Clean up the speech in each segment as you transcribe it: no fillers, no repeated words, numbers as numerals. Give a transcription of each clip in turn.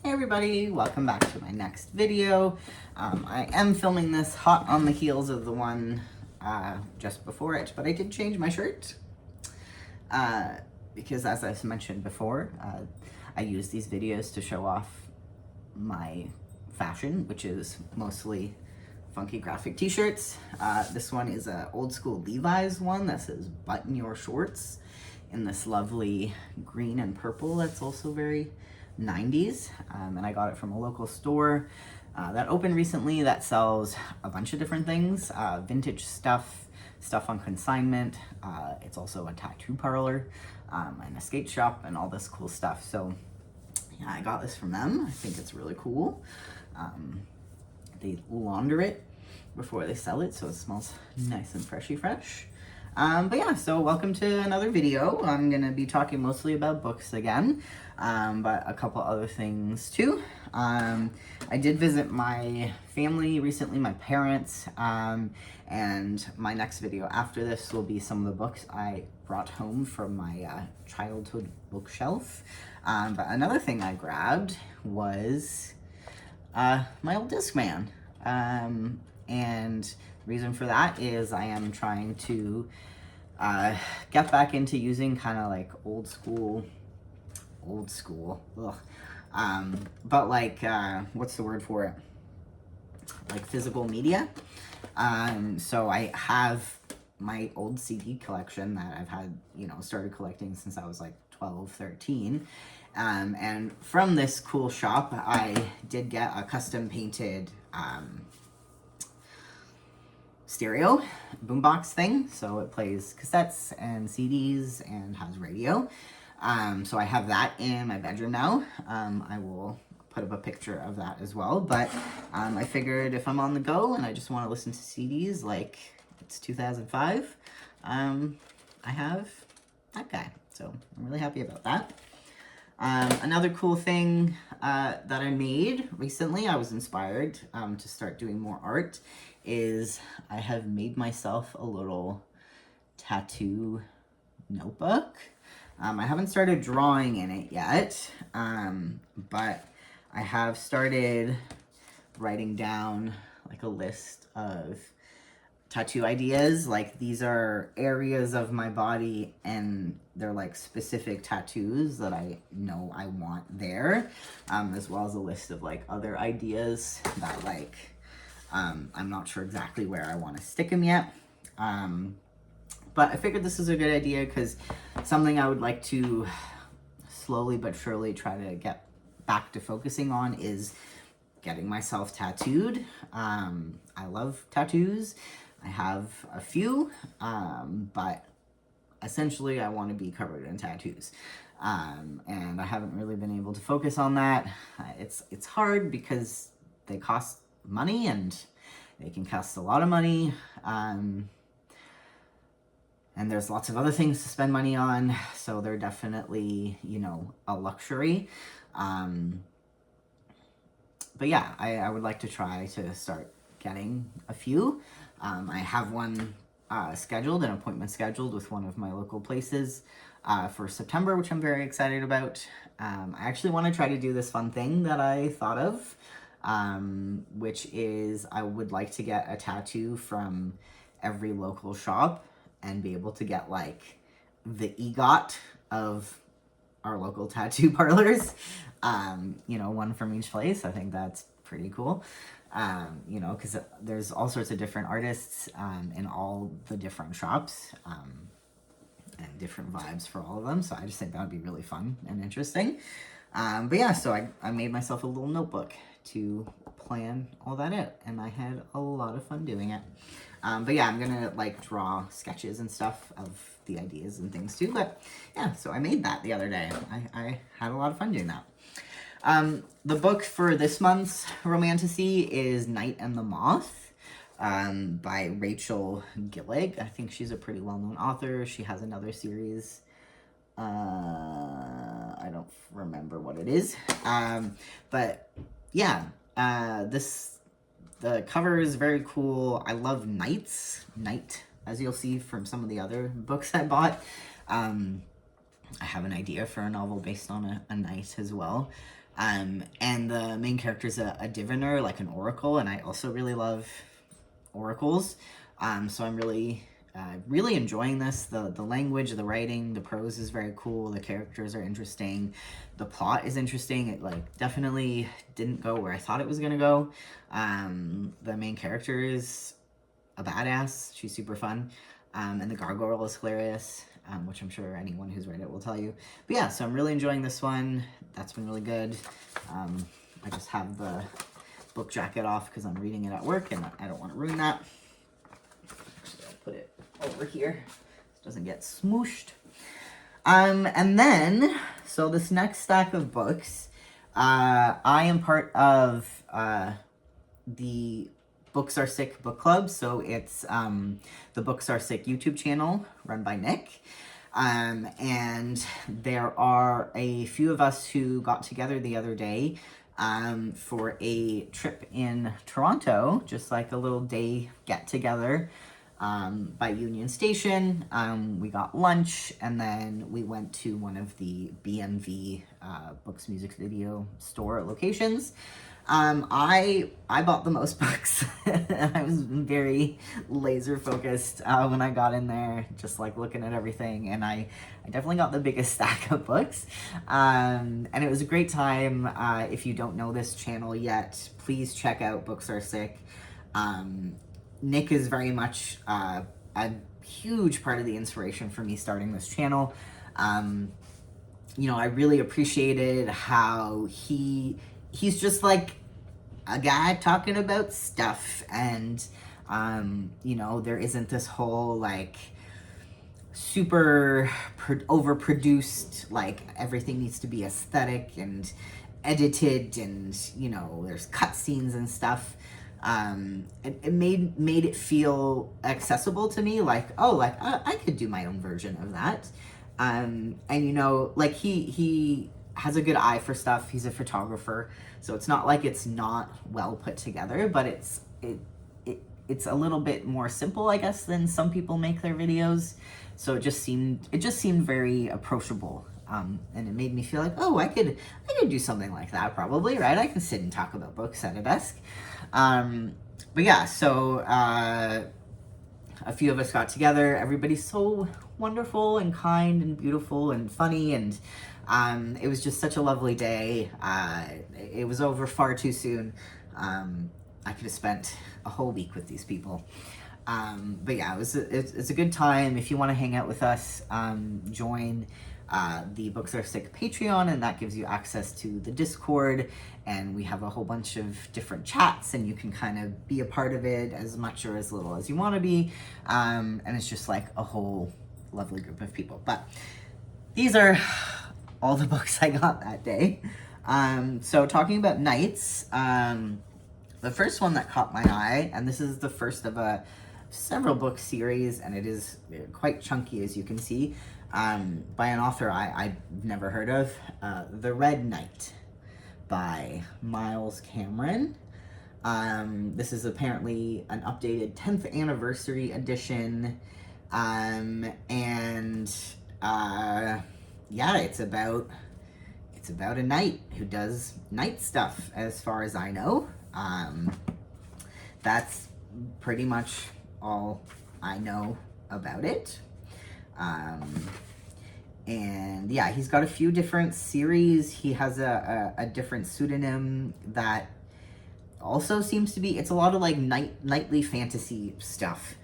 Hey everybody, welcome back to my next video. I am filming this hot on the heels of the one just before it, but I did change my shirt because, as I've mentioned before, I use these videos to show off my fashion, which is mostly funky graphic t-shirts. This one is an old school Levi's one that says "Button Your Shorts" in this lovely green and purple that's also very 90s, and I got it from a local store that opened recently that sells a bunch of different things, vintage stuff on consignment. It's also a tattoo parlor and a skate shop and all this cool stuff. So yeah, I got this from them. I think it's really cool. They launder it before they sell it, so it smells nice and freshy fresh. But yeah, so welcome to another video. I'm gonna be talking mostly about books again, but a couple other things too. I did visit my family recently, my parents, and my next video after this will be some of the books I brought home from my childhood bookshelf. But another thing I grabbed was my old Discman. And the reason for that is I am trying to get back into using kind of like old school, but like, what's the word for it? Like physical media. So I have my old CD collection that I've had, started collecting since I was like 12, 13. And from this cool shop, I did get a custom painted stereo boombox thing, so it plays cassettes and CDs and has radio. So I have that in my bedroom now. I will put up a picture of that as well, but I figured if I'm on the go and I just want to listen to CDs like it's 2005, I have that guy, so I'm really happy about that. Another cool thing that I made recently, I was inspired to start doing more art, is I have made myself a little tattoo notebook. I haven't started drawing in it yet, but I have started writing down like a list of tattoo ideas. Like, these are areas of my body and they're like specific tattoos that I know I want there, as well as a list of like other ideas that like I'm not sure exactly where I want to stick them yet. But I figured this is a good idea because something I would like to slowly but surely try to get back to focusing on is getting myself tattooed. I love tattoos. I have a few, but essentially I want to be covered in tattoos. And I haven't really been able to focus on that. It's hard because they cost money and they can cost a lot of money. And there's lots of other things to spend money on, so they're definitely, a luxury. But yeah, I would like to try to start getting a few. I have one scheduled, an appointment scheduled with one of my local places for September, which I'm very excited about. I actually want to try to do this fun thing that I thought of, which is I would like to get a tattoo from every local shop and be able to get like the EGOT of our local tattoo parlors, one from each place. I think that's pretty cool, because there's all sorts of different artists in all the different shops, and different vibes for all of them. So I just think that would be really fun and interesting. But yeah, so I made myself a little notebook to plan all that out, and I had a lot of fun doing it. But yeah, I'm gonna like draw sketches and stuff of the ideas and things too. But yeah, so I made that the other day. I had a lot of fun doing that. The book for this month's Romantasy is Night and the Moth, by Rachel Gillig. I think she's a pretty well-known author. She has another series. I don't remember what it is. But yeah, the cover is very cool. I love night, as you'll see from some of the other books I bought. I have an idea for a novel based on a night as well. And the main character is a diviner, like an oracle, and I also really love oracles. So I'm really enjoying this. The language, the writing, the prose is very cool. The characters are interesting. The plot is interesting. It like definitely didn't go where I thought it was gonna go. The main character is a badass. She's super fun. And the gargoyle is hilarious, which I'm sure anyone who's read it will tell you. But yeah, so I'm really enjoying this one. That's been really good. I just have the book jacket off because I'm reading it at work and I don't want to ruin that. Actually, I'll put it over here so it doesn't get smooshed. And then, so this next stack of books, I am part of the Books Are Sick book club. So it's the Books Are Sick YouTube channel run by Nick. And there are a few of us who got together the other day for a trip in Toronto, just like a little day get together by Union Station. We got lunch and then we went to one of the BMV Books Music Video store locations. I bought the most books. I was very laser focused when I got in there, just like looking at everything, and I definitely got the biggest stack of books. And it was a great time. If you don't know this channel yet, please check out Books Are Sick. Nick is very much a huge part of the inspiration for me starting this channel. You know, I really appreciated how he's just like a guy talking about stuff, and you know, there isn't this whole like super overproduced, like everything needs to be aesthetic and edited, and you know, there's cutscenes and stuff. It made it feel accessible to me, like, oh, like I could do my own version of that. And you know, like he has a good eye for stuff. He's a photographer, so it's not like it's not well put together, but it's a little bit more simple, I guess, than some people make their videos. So it just seemed very approachable, and it made me feel like, oh, I could do something like that probably, right? I can sit and talk about books at a desk. But yeah, so a few of us got together. Everybody's so wonderful and kind and beautiful and funny, and it was just such a lovely day. It was over far too soon. I could have spent a whole week with these people. But yeah, it's a good time. If you want to hang out with us, join the Books Are Sick Patreon, and that gives you access to the Discord, and we have a whole bunch of different chats, and you can kind of be a part of it as much or as little as you want to be, and it's just like a whole lovely group of people. But these are all the books I got that day. So talking about nights, the first one that caught my eye, and this is the first of a several book series, and it is quite chunky, as you can see, by an author I've never heard of, The Red Knight by Miles Cameron. This is apparently an updated 10th anniversary edition, and yeah, it's about a knight who does knight stuff, as far as I know. That's pretty much all I know about it. And yeah, he's got a few different series. He has a different pseudonym that also seems to be, it's a lot of like knightly fantasy stuff.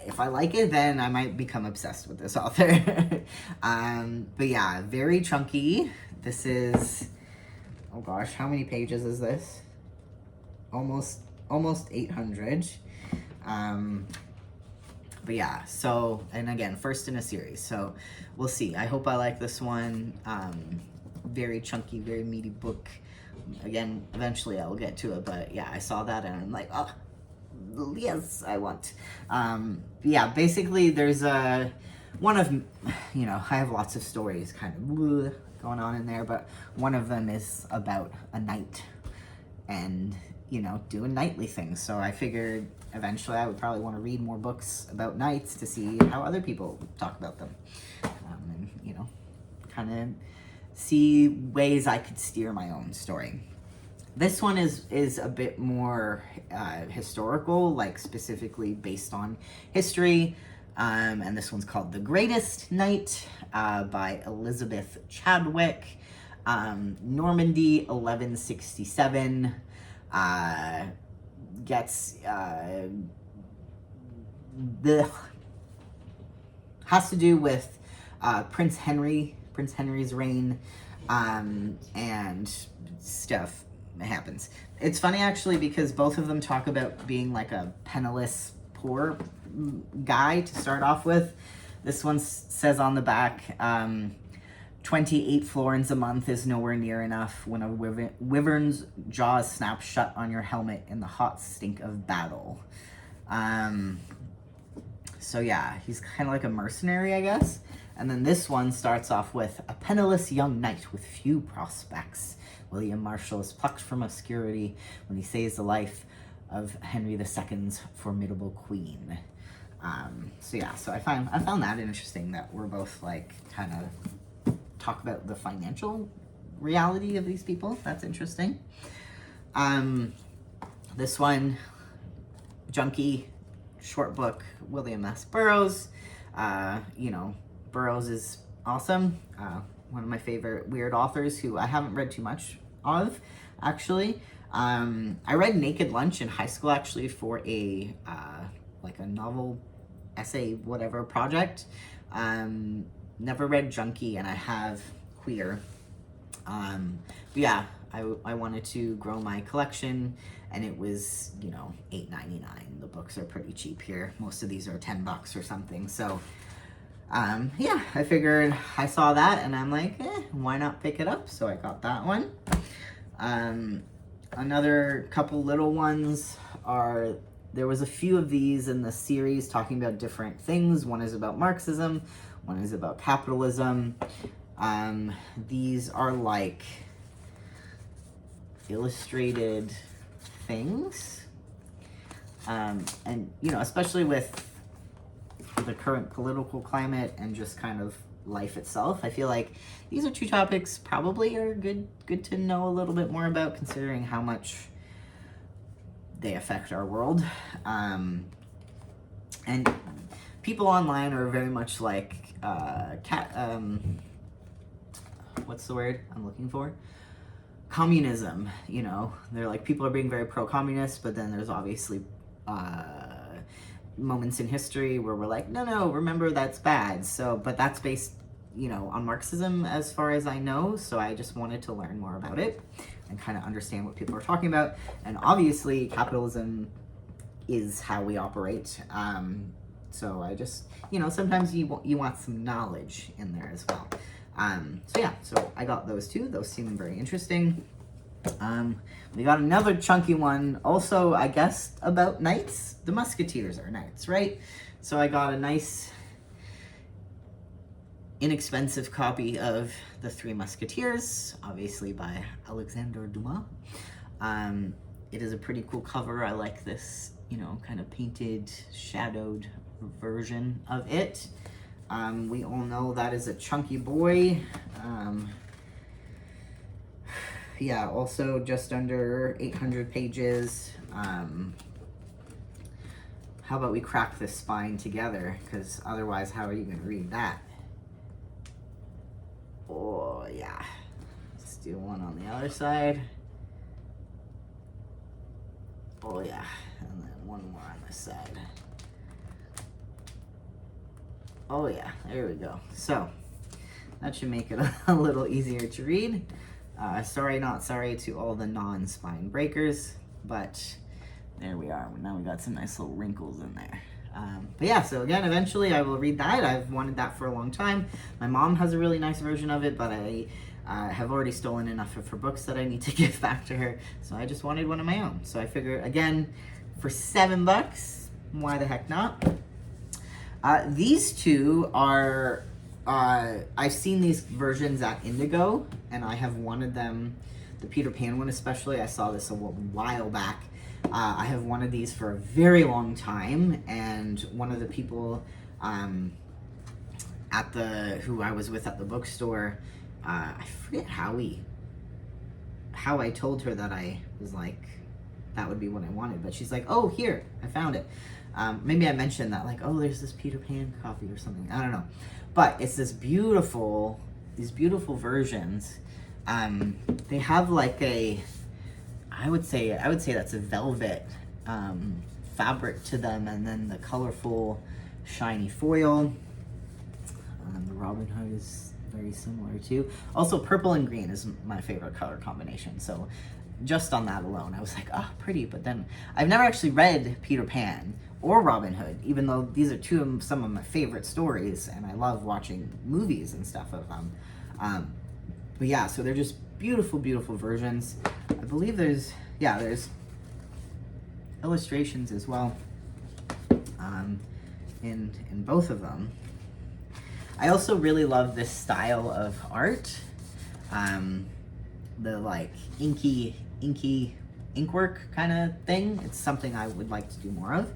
If I like it, then I might become obsessed with this author. But yeah, very chunky. This is, oh gosh, how many pages is this? Almost 800. But yeah, so, and again, first in a series, so we'll see. I hope I like this one. Very chunky, very meaty book. Again, eventually I will get to it, but yeah, I saw that and I'm like, oh, yes, I want. Yeah, basically there's one of, you know, I have lots of stories kind of going on in there, but one of them is about a knight and, you know, doing knightly things. So I figured eventually I would probably want to read more books about knights to see how other people talk about them. And, you know, kind of see ways I could steer my own story. This one is a bit more historical, like specifically based on history. And this one's called The Greatest Night by Elizabeth Chadwick. Normandy, 1167. Gets has to do with Prince Henry's reign, and stuff happens. It's funny actually because both of them talk about being like a penniless poor guy to start off with. This one says on the back, 28 florins a month is nowhere near enough when a wyvern's jaws snap shut on your helmet in the hot stink of battle. So yeah, he's kind of like a mercenary, I guess. And then this one starts off with a penniless young knight with few prospects. William Marshall is plucked from obscurity when he saves the life of Henry II's formidable queen. So yeah, so I found that interesting that we're both like kind of talk about the financial reality of these people. That's interesting. This one, Junkie, short book, William S. Burroughs. Burroughs is awesome. One of my favorite weird authors who I haven't read too much of, actually. I read Naked Lunch in high school, actually, for a novel, essay, whatever project. Never read Junkie, and I have Queer. But yeah, I wanted to grow my collection, and it was, $8.99. The books are pretty cheap here. Most of these are $10 or something. So, yeah, I figured I saw that, and I'm like, why not pick it up? So I got that one. Another couple little ones are, there was a few of these in the series talking about different things. One is about Marxism, one is about capitalism. These are like illustrated things. And, especially with the current political climate and just kind of life itself, I feel like these are two topics probably are good to know a little bit more about, considering how much they affect our world. And people online are very much like what's the word I'm looking for? Communism. They're like, people are being very pro-communist, but then there's obviously moments in history where we're like, no, remember that's bad. So, but that's based, on Marxism as far as I know. So I just wanted to learn more about it and kind of understand what people are talking about. And obviously capitalism is how we operate. So I just, sometimes you want some knowledge in there as well. So yeah, so I got those two. Those seem very interesting. We got another chunky one, also, I guess, about knights. The Musketeers are knights, right? So I got a nice, inexpensive copy of The Three Musketeers, obviously by Alexandre Dumas. It is a pretty cool cover. I like this, kind of painted, shadowed version of it. We all know that is a chunky boy. Yeah, also just under 800 pages. How about we crack the spine together? Because otherwise, how are you going to read that? Oh, yeah. Let's do one on the other side. Oh, yeah. And then one more on this side. Oh, yeah. There we go. So, that should make it a little easier to read. Sorry, not sorry to all the non-spine breakers, but there we are. Now we got some nice little wrinkles in there. But yeah, so again, eventually I will read that. I've wanted that for a long time. My mom has a really nice version of it, but I have already stolen enough of her books that I need to give back to her. So I just wanted one of my own. So I figure, again, for $7, why the heck not? These two are... I've seen these versions at Indigo, and I have wanted them, the Peter Pan one especially. I saw this a while back. I have wanted these for a very long time, and one of the people who I was with at the bookstore I forget how I told her that I was like, that would be what I wanted, but she's like, oh, here, I found it. Maybe I mentioned that, like, oh, there's this Peter Pan coffee or something. I don't know, but it's these beautiful versions. They have like I would say that's a velvet fabric to them, and then the colorful, shiny foil. The Robin Hood is very similar too. Also, purple and green is my favorite color combination. So just on that alone, I was like, oh, pretty. But then I've never actually read Peter Pan or Robin Hood, even though these are some of my favorite stories, and I love watching movies and stuff of them. But yeah, so they're just beautiful, beautiful versions. I believe there's illustrations as well in both of them. I also really love this style of art, the like inky inkwork kind of thing. It's something I would like to do more of.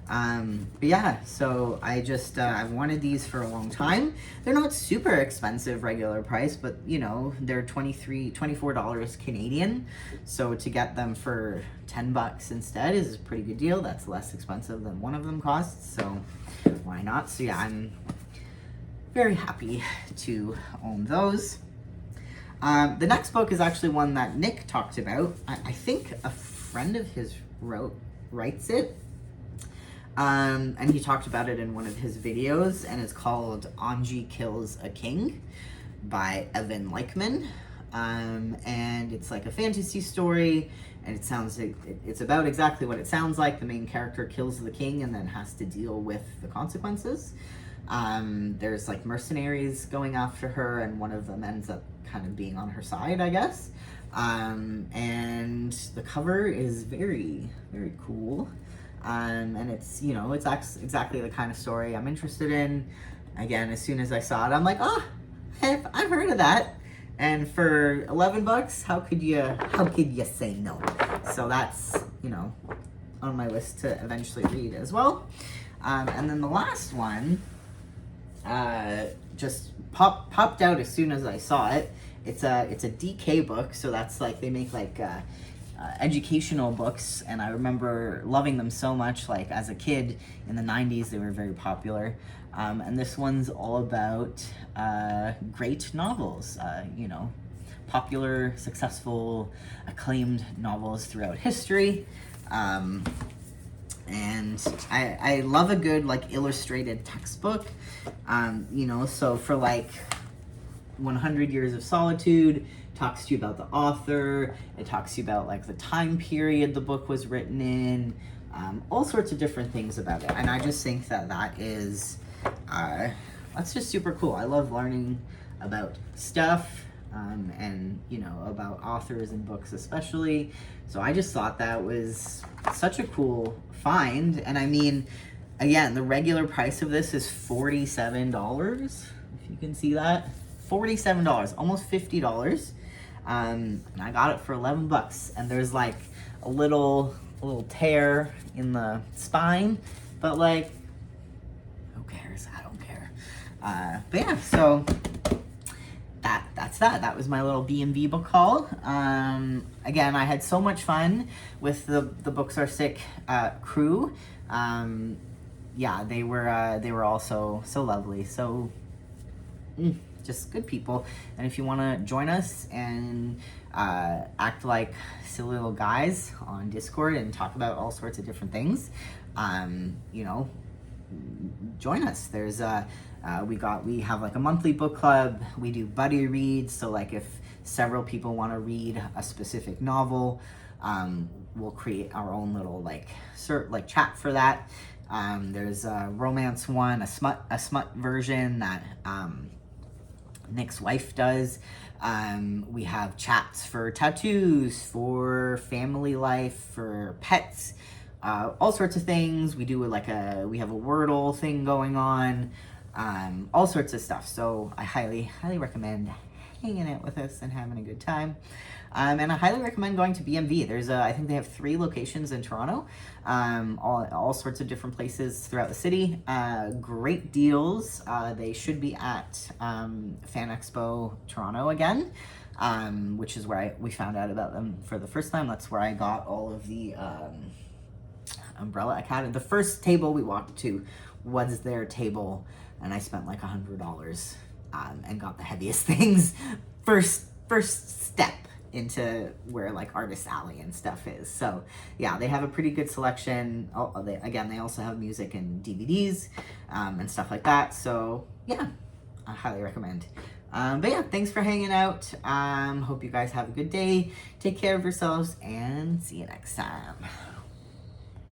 But yeah, so I just I've wanted these for a long time. They're not super expensive regular price, but you know, they're $24 Canadian. So to get them for $10 instead is a pretty good deal. That's less expensive than one of them costs, so why not? So yeah, I'm very happy to own those. The next book is actually one that Nick talked about. I think a friend of his writes it. And he talked about it in one of his videos, and it's called Anji Kills a King by Evan Leichman. And it's like a fantasy story, and it's about exactly what it sounds like. The main character kills the king and then has to deal with the consequences. There's like mercenaries going after her, and one of them ends up kind of being on her side, I guess. And the cover is very, very cool. And it's, you know, it's exactly the kind of story I'm interested in. Again, as soon as I saw it, I'm like, oh, I've heard of that. And for $11, how could you say no? So that's, you know, on my list to eventually read as well. And then the last one just popped out as soon as I saw it. It's a DK book, so that's like, they make like educational books, and I remember loving them so much. Like as a kid in the 90s, they were very popular. And this one's all about great novels, you know, popular, successful, acclaimed novels throughout history. And I love a good like illustrated textbook, you know, so for like 100 Years of Solitude, talks to you about the author, it talks to you about like the time period the book was written in, all sorts of different things about it. And I just think that is, that's just super cool. I love learning about stuff, and you know, about authors and books especially. So I just thought that was such a cool find. And I mean, again, the regular price of this is $47, if you can see that. $47, almost $50. And I got it for $11, and there's like a little tear in the spine, but like, who cares? I don't care. But yeah, so that was my little B&B book haul. Again, I had so much fun with the Books Are Sick crew. Yeah, they were all so lovely, so just good people. And if you want to join us and act like silly little guys on Discord and talk about all sorts of different things, you know, join us. There's we have like a monthly book club. We do buddy reads, so like if several people want to read a specific novel, we'll create our own little like chat for that. There's a romance one, a smut version that Nick's wife does. We have chats for tattoos, for family life, for pets, all sorts of things. We do we have a Wordle thing going on, all sorts of stuff. So I highly recommend hanging out with us and having a good time. And I highly recommend going to BMV. I think they have 3 locations in Toronto, all sorts of different places throughout the city. Great deals. They should be at Fan Expo Toronto again, which is where we found out about them for the first time. That's where I got all of the Umbrella Academy. The first table we walked to was their table, and I spent like $100 and got the heaviest things. First step into where like Artist Alley and stuff is. So yeah, they have a pretty good selection. They also have music and DVDs and stuff like that. So yeah, I highly recommend. But yeah, thanks for hanging out. Hope you guys have a good day. Take care of yourselves and see you next time.